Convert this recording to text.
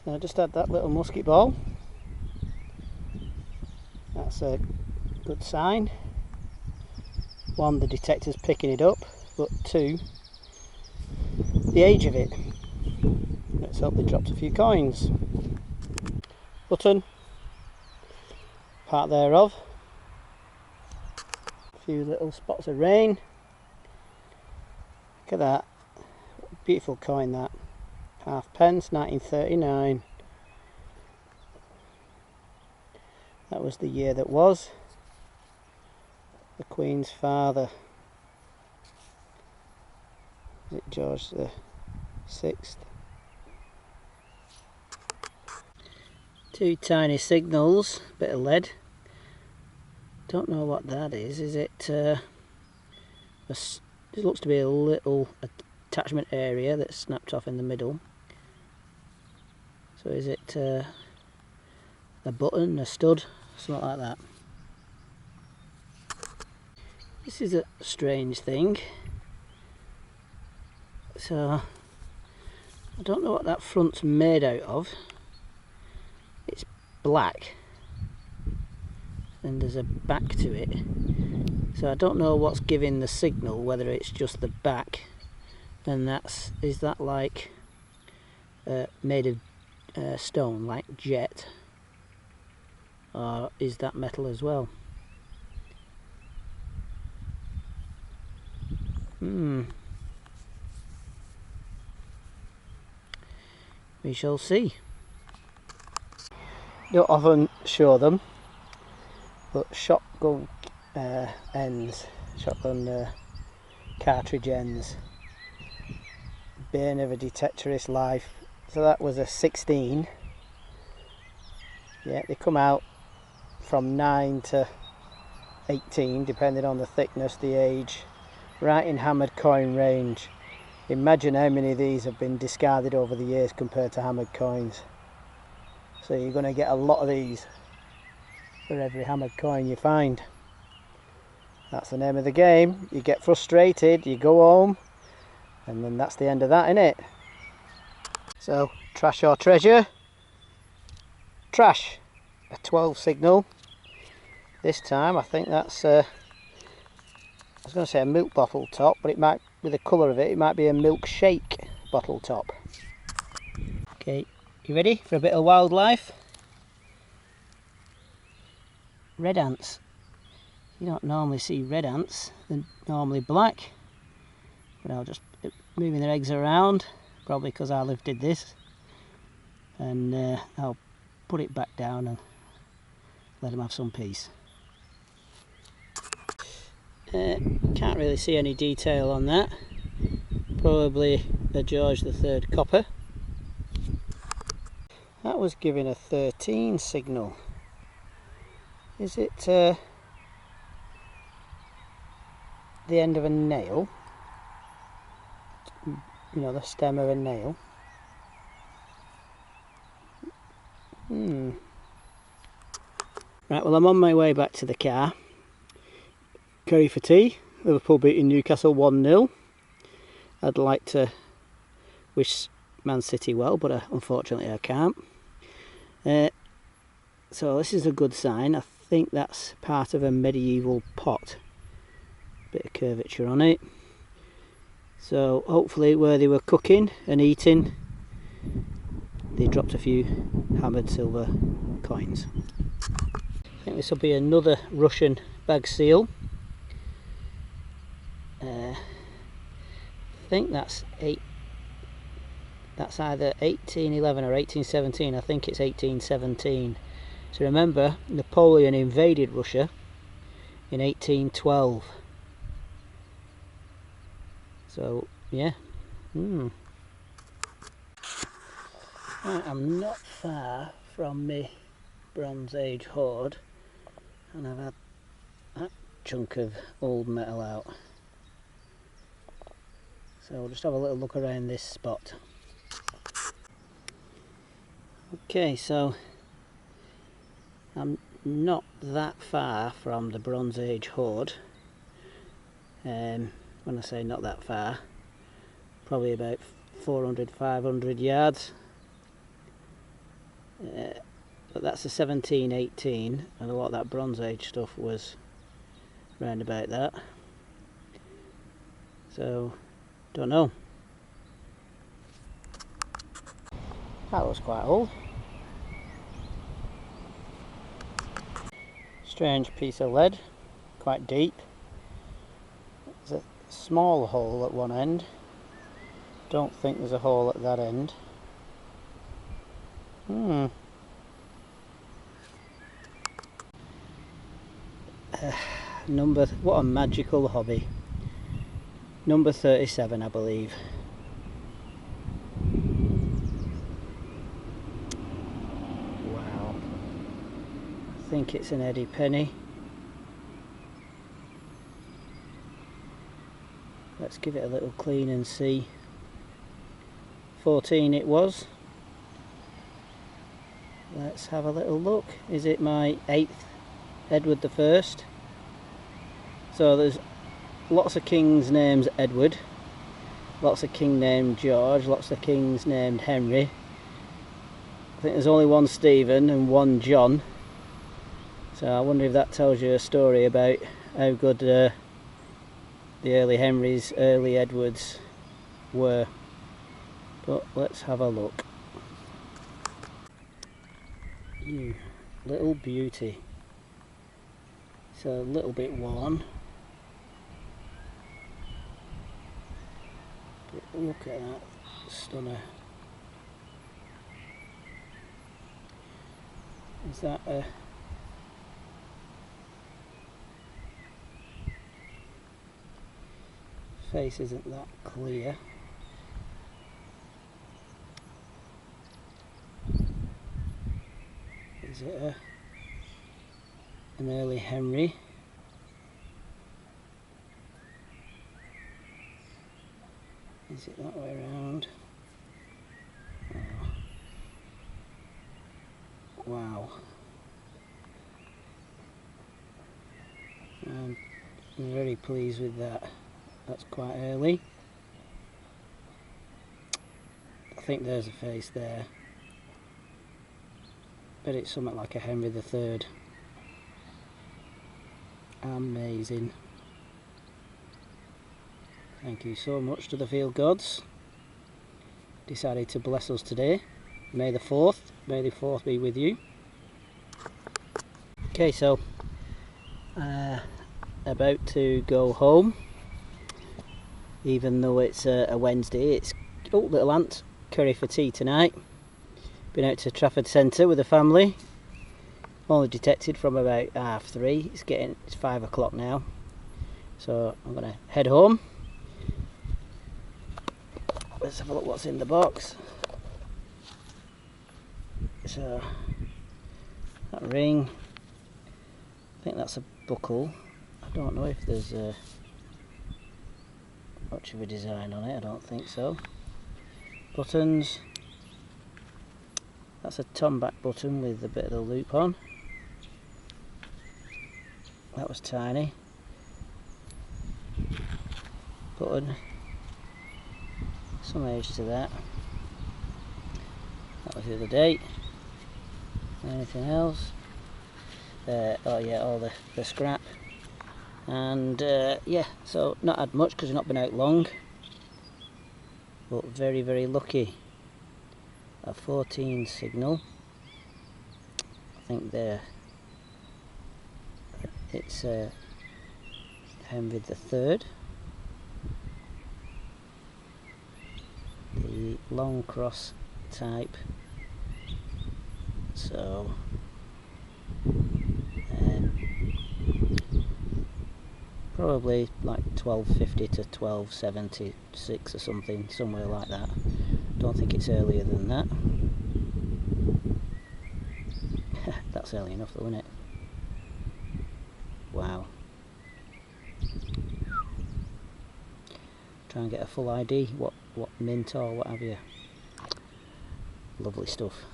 So I just had that little musket ball. That's a good sign. One, the detector's picking it up, but two, the age of it. Let's hope they dropped a few coins. Button, part thereof. A few little spots of rain. Look at that. Beautiful coin, that. Halfpence, 1939. That was the year that was. The Queen's father. Is it George the Sixth? Two tiny signals, bit of lead. Don't know what that is. Is it? It looks to be a little attachment area that's snapped off in the middle. So is it a button, a stud, something like that? This is a strange thing. So I don't know what that front's made out of. It's black and there's a back to it. So I don't know what's giving the signal, whether it's just the back, and is that like made of stone, like jet, or is that metal as well? We shall see. Don't often show them, but shotgun ends, shotgun cartridge ends. Bane of a detectorist's life. So that was a 16. Yeah, they come out from 9 to 18, depending on the thickness, the age. Right in hammered coin range. Imagine how many of these have been discarded over the years compared to hammered coins. So you're going to get a lot of these for every hammered coin you find. That's the name of the game. You get frustrated, you go home, and then that's the end of that, innit? So, trash or treasure? Trash. A 12 signal. This time I think that's I was going to say a milk bottle top, but it might, with the colour of it, it might be a milkshake bottle top. Okay, you ready for a bit of wildlife? Red ants. You don't normally see red ants, they're normally black. But I'll just moving their eggs around, probably because I did this. And I'll put it back down and let them have some peace. Can't really see any detail on that. Probably a George III copper. That was giving a 13 signal. Is it the end of a nail? You know, the stem of a nail. Right, well, I'm on my way back to the car. Curry for tea. Liverpool beating Newcastle 1-0. I'd like to wish Man City well, but unfortunately I can't. So this is a good sign. I think that's part of a medieval pot. Bit of curvature on it. So hopefully where they were cooking and eating, they dropped a few hammered silver coins. I think this will be another Russian bag seal. I think that's either 1811 or 1817. I think it's 1817. So remember, Napoleon invaded Russia in 1812. So yeah. Right, I'm not far from my Bronze Age hoard, and I've had that chunk of old metal out. So we'll just have a little look around this spot. Okay, so I'm not that far from the Bronze Age hoard. When I say not that far, probably about 400-500 yards. But that's a 1718, and a lot of that Bronze Age stuff was round about that. So, don't know. That was quite old. Strange piece of lead, quite deep. There's a small hole at one end. Don't think there's a hole at that end. What a magical hobby. Number 37, I believe. Wow. I think it's an Eddie Penny. Let's give it a little clean and see. 14 it was. Let's have a little look. Is it my 8th Edward I? So there's lots of kings named Edward, lots of king named George, lots of kings named Henry. I think there's only one Stephen and one John. So I wonder if that tells you a story about how good the early Henrys, early Edwards were. But let's have a look. You little beauty. It's a little bit worn. But look at that stunner. Is that a... face isn't that clear. Is it an early Henry? Is it that way around? Oh. Wow. I'm very pleased with that. That's quite early. I think there's a face there. But it's something like a Henry III. Amazing. Thank you so much to the field gods. Decided to bless us today. May the 4th. May the 4th be with you. Okay, so about to go home. Even though it's a Wednesday, it's little ant curry for tea tonight. Been out to Trafford Centre with the family. Only detected from about 3:30. It's 5 o'clock now. So I'm gonna head home. Let's have a look what's in the box. So that ring, I think that's a buckle. I don't know if there's much of a design on it, I don't think so. Buttons, that's a tomback button with a bit of the loop on. That was tiny. Button, some age to that. That was the other day. Anything else? Oh yeah, all the scrap. And yeah, so not had much because I've not been out long. But very, very lucky. A 14 signal. I think there. It's Henry III. The long cross type. So probably like 1250 to 1276 or something, somewhere like that. Don't think it's earlier than that. That's early enough though, isn't it? Wow. Try and get a full ID, what mint or what have you. Lovely stuff.